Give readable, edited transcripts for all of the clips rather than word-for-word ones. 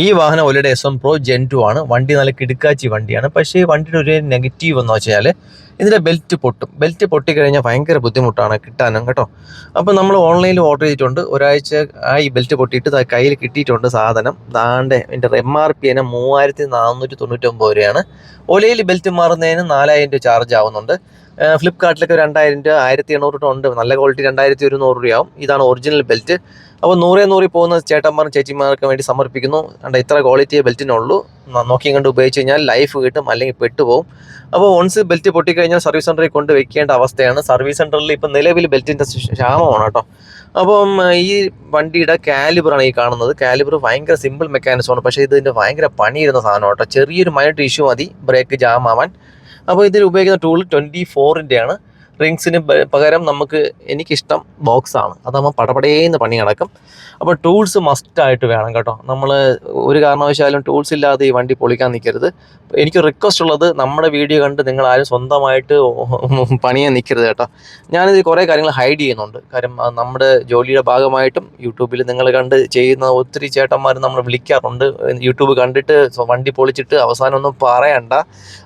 ഈ വാഹനം ഒലയുടെ S1 Pro Gen 2 ആണ്. വണ്ടി നല്ല കിടുക്കാച്ചി വണ്ടിയാണ്. പക്ഷേ വണ്ടിയുടെ ഒരു നെഗറ്റീവ് എന്ന് വെച്ചാൽ ഇതിൻ്റെ ബെൽറ്റ് പൊട്ടും. ബെൽറ്റ് പൊട്ടിക്കഴിഞ്ഞാൽ ഭയങ്കര ബുദ്ധിമുട്ടാണ് കിട്ടാനും കേട്ടോ. അപ്പോൾ നമ്മൾ ഓൺലൈനിൽ ഓർഡർ ചെയ്തിട്ടുണ്ട്. ഒരാഴ്ച ഈ ബെൽറ്റ് പൊട്ടിയിട്ട് കയ്യിൽ കിട്ടിയിട്ടുണ്ട് സാധനം. ദാണ്ടെ എൻ്റെ MRP തന്നെ 3499 രൂപയാണ്. ഒലയിൽ ബെൽറ്റ് മാറുന്നതിന് 4000 രൂപ ചാർജ് ആവുന്നുണ്ട്. ഫ്ലിപ്കാർട്ടിലൊക്കെ 2000 രൂപ 1800 രൂപ ഉണ്ട്. നല്ല ക്വാളിറ്റി 2100 രൂപയാവും. ഇതാണ് ഒറിജിനൽ ബെൽറ്റ്. അപ്പോൾ 100 പോകുന്ന ചേട്ടന്മാരും ചേച്ചിമാർക്കും വേണ്ടി സമർപ്പിക്കുന്നു. ഇത്ര ക്വാളിറ്റിയെ ബെൽറ്റിനുള്ളൂ. നോക്കി കണ്ട് ഉപയോഗിച്ച് കഴിഞ്ഞാൽ ലൈഫ് കിട്ടും, അല്ലെങ്കിൽ പെട്ടുപോകും. അപ്പോൾ വൺസ് ബെൽറ്റ് പൊട്ടിക്കഴിഞ്ഞാൽ സർവീസ് സെൻറ്ററിൽ കൊണ്ട് വെക്കേണ്ട അവസ്ഥയാണ്. സർവീസ് സെൻറ്ററിൽ ഇപ്പം നിലവിൽ ബെൽറ്റിൻ്റെ ക്ഷാമമാണ് കേട്ടോ. അപ്പം ഈ വണ്ടിയുടെ കാലിബറാണ് ഈ കാണുന്നത്. കാലിബർ ഭയങ്കര സിമ്പിൾ മെക്കാനിസമാണ്, പക്ഷേ ഇതിൻ്റെ ഭയങ്കര പണിയിരുന്ന സാധനം കേട്ടോ. ചെറിയൊരു മൈനർ ഇഷ്യൂ മതി ബ്രേക്ക് ജാം ആവാൻ. അപ്പോൾ ഇതിൽ ഉപയോഗിക്കുന്ന ടൂൾ 24-ൻ്റെ റിങ്സിന് പകരം എനിക്കിഷ്ടം ബോക്സാണ്. അതാകുമ്പോൾ പടപടേന്ന് പണി നടക്കും. അപ്പോൾ ടൂൾസ് മസ്റ്റായിട്ട് വേണം കേട്ടോ. നമ്മൾ ഒരു കാരണവശാലും ടൂൾസ് ഇല്ലാതെ ഈ വണ്ടി പൊളിക്കാൻ നിൽക്കരുത്. എനിക്ക് റിക്വസ്റ്റ് ഉള്ളത്, നമ്മുടെ വീഡിയോ കണ്ട് നിങ്ങളാരും സ്വന്തമായിട്ട് പണിയാൻ നിൽക്കരുത് കേട്ടോ. ഞാനിത് കുറേ കാര്യങ്ങൾ ഹൈഡ് ചെയ്യുന്നുണ്ട്. കാര്യം നമ്മുടെ ജോലിയുടെ ഭാഗമായിട്ടും യൂട്യൂബിൽ നിങ്ങൾ കണ്ട് ചെയ്യുന്ന ഒത്തിരി ചേട്ടന്മാർ നമ്മൾ വിളിക്കാറുണ്ട്. യൂട്യൂബ് കണ്ടിട്ട് വണ്ടി പൊളിച്ചിട്ട് അവസാനമൊന്നും പറയണ്ട,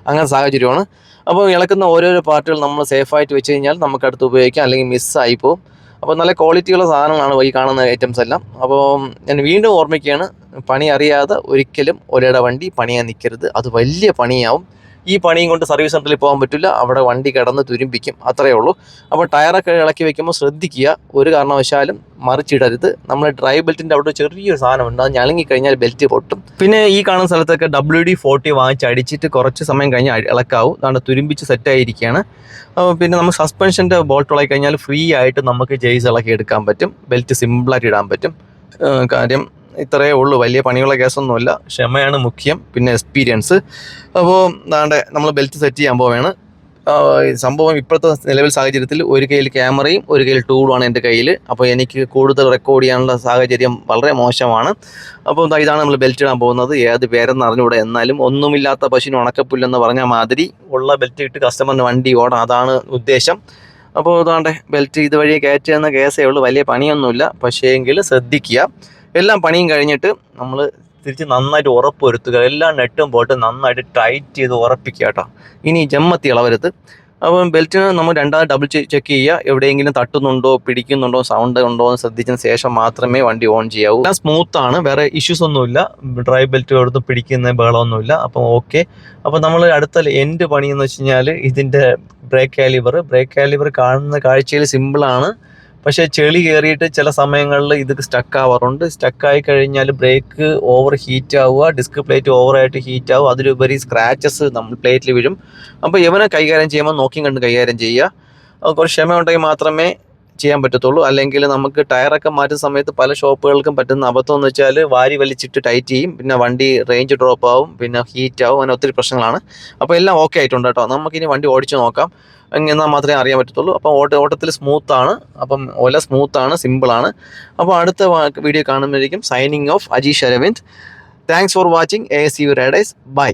അങ്ങനെ സാഹചര്യമാണ്. അപ്പോൾ ഇളക്കുന്ന ഓരോരോ പാർട്ടുകൾ നമ്മൾ സേഫായിട്ട് വെച്ച് കഴിഞ്ഞാൽ നമുക്ക് അടുത്ത് ഉപയോഗിക്കാം, അല്ലെങ്കിൽ മിസ്സായി പോകും. അപ്പോൾ നല്ല ക്വാളിറ്റിയുള്ള സാധനങ്ങളാണ് ഈ കാണുന്ന ഐറ്റംസ് എല്ലാം. അപ്പോൾ ഞാൻ വീണ്ടും ഓർമ്മിക്കുകയാണ്, പണി അറിയാതെ ഒരിക്കലും ഒലയുടെ വണ്ടി പണിയാൻ നിൽക്കരുത്. അത് വലിയ പണിയാവും. ഈ പണിയും കൊണ്ട് സർവീസ് സെൻറ്ററിൽ പോകാൻ പറ്റില്ല. അവിടെ വണ്ടി കിടന്ന് തുരുമ്പിക്കും, അത്രയേ ഉള്ളൂ. അപ്പോൾ ടയറൊക്കെ ഇളക്കി വെക്കുമ്പോൾ ശ്രദ്ധിക്കുക, ഒരു കാരണവശാലും മറിച്ചിടരുത്. നമ്മൾ ഡ്രൈ ബെൽറ്റിൻ്റെ അവിടെ ചെറിയൊരു സാധനമുണ്ട്, അത് ഞളുങ്ങിക്കഴിഞ്ഞാൽ ബെൽറ്റ് പൊട്ടും. പിന്നെ ഈ കാണുന്ന സ്ഥലത്തൊക്കെ WD-40 വാങ്ങിച്ച് അടിച്ചിട്ട് കുറച്ച് സമയം കഴിഞ്ഞ് ഇളക്കാവും. അതാണ് തുരുമ്പിച്ച് സെറ്റായിരിക്കുകയാണ്. പിന്നെ നമ്മൾ സസ്പെൻഷൻ്റെ ബോൾട്ട് ഇളക്കി കഴിഞ്ഞാൽ ഫ്രീ ആയിട്ട് നമുക്ക് ജെയ്സ് ഇളക്കി എടുക്കാൻ പറ്റും. ബെൽറ്റ് സിമ്പിളായിട്ട് ഇടാൻ പറ്റും. കാര്യം ഇത്രയേ ഉള്ളൂ, വലിയ പണിയുള്ള കേസൊന്നുമില്ല. ക്ഷമയാണ് മുഖ്യം, പിന്നെ എക്സ്പീരിയൻസ്. അപ്പോൾ നമ്മൾ ബെൽറ്റ് സെറ്റ് ചെയ്യാൻ പോവുകയാണ്. സംഭവം ഇപ്പോഴത്തെ നിലവിൽ സാഹചര്യത്തിൽ ഒരു കയ്യിൽ ക്യാമറയും ഒരു കയ്യിൽ ടൂളുമാണ് എൻ്റെ കയ്യിൽ. അപ്പോൾ എനിക്ക് കൂടുതൽ റെക്കോർഡ് ചെയ്യാനുള്ള സാഹചര്യം വളരെ മോശമാണ്. അപ്പോൾ ഇതാണ് നമ്മൾ ബെൽറ്റ് ഇടാൻ പോകുന്നത്. ഏത് പേരെന്ന് അറിഞ്ഞുകൂടെ, എന്നാലും ഒന്നുമില്ലാത്ത പശുവിന് ഉണക്കപ്പുല്ലെന്ന് പറഞ്ഞ മാതിരി ഉള്ള ബെൽറ്റ് ഇട്ട് കസ്റ്റമറിന് വണ്ടി ഓടാം, അതാണ് ഉദ്ദേശം. അപ്പോൾ ബെൽറ്റ് ഇതുവഴി കയറ്റുന്ന കേസേ ഉള്ളൂ, വലിയ പണിയൊന്നുമില്ല. പക്ഷേ എങ്കിൽ ശ്രദ്ധിക്കുക, എല്ലാം പണിയും കഴിഞ്ഞിട്ട് നമ്മൾ തിരിച്ച് നന്നായിട്ട് ഉറപ്പ് വരുത്തുക. എല്ലാം നെട്ടും പോയിട്ട് നന്നായിട്ട് ടൈറ്റ് ചെയ്ത് ഉറപ്പിക്കുക കേട്ടോ. ഇനി ജമ്മത്തി ഇളവരുത്. അപ്പം ബെൽറ്റിന് നമ്മൾ രണ്ടാമത് ഡബിൾ ചെക്ക് ചെയ്യുക. എവിടെയെങ്കിലും തട്ടുന്നുണ്ടോ, പിടിക്കുന്നുണ്ടോ, സൗണ്ട് ഉണ്ടോ എന്ന് ശ്രദ്ധിച്ചതിന് ശേഷം മാത്രമേ വണ്ടി ഓൺ ചെയ്യാവൂ. എല്ലാം സ്മൂത്താണ്, വേറെ ഇഷ്യൂസ് ഒന്നുമില്ല. ഡ്രൈ ബെൽറ്റ് എടുത്ത് പിടിക്കുന്ന ബഹളമൊന്നുമില്ല. അപ്പം ഓക്കെ. അപ്പോൾ നമ്മൾ അടുത്ത എൻഡ് പണിയെന്ന് വെച്ച് കഴിഞ്ഞാൽ ഇതിൻ്റെ ബ്രേക്ക് കാലിബർ കാണുന്ന കാഴ്ചയിൽ സിമ്പിളാണ്. പക്ഷേ ചെളി കയറിയിട്ട് ചില സമയങ്ങളിൽ ഇത് സ്റ്റക്ക് ആവാറുണ്ട്. സ്റ്റക്കായി കഴിഞ്ഞാൽ ബ്രേക്ക് ഓവർ ഹീറ്റ് ആവുക, ഡിസ്ക് പ്ലേറ്റ് ഓവറായിട്ട് ഹീറ്റ് ആവുക, അതിലുപരി സ്ക്രാച്ചസ് നമ്മൾ പ്ലേറ്റിൽ വീഴും. അപ്പോൾ ഇവനെ കൈകാര്യം ചെയ്യുമ്പോൾ നോക്കി കണ്ട് കൈകാര്യം ചെയ്യുക. കുറച്ച് ക്ഷമ ഉണ്ടെങ്കിൽ മാത്രമേ ചെയ്യാൻ പറ്റത്തുള്ളൂ. അല്ലെങ്കിൽ നമുക്ക് ടയറൊക്കെ മാറ്റുന്ന സമയത്ത് പല ഷോപ്പുകൾക്കും പറ്റുന്ന അബദ്ധം എന്ന് വെച്ചാൽ വാരി വലിച്ചിട്ട് ടൈറ്റ് ചെയ്യും, പിന്നെ വണ്ടി റേഞ്ച് ഡ്രോപ്പ് ആവും, പിന്നെ ഹീറ്റ് ആവും, അങ്ങനെ ഒത്തിരി പ്രശ്നങ്ങളാണ്. അപ്പോൾ എല്ലാം ഓക്കെ ആയിട്ടുണ്ട് കേട്ടോ. നമുക്കിനി വണ്ടി ഓടിച്ച് നോക്കാം, എന്നാൽ മാത്രമേ അറിയാൻ പറ്റത്തുള്ളൂ. അപ്പോൾ ഓട്ടത്തിൽ സ്മൂത്താണ്. അപ്പം ഒല സ്മൂത്താണ്, സിമ്പിളാണ്. അപ്പോൾ അടുത്ത വീഡിയോ കാണുമ്പോഴേക്കും signing off Ajeesh Aravind. Thanks for watching ASU Radars. By.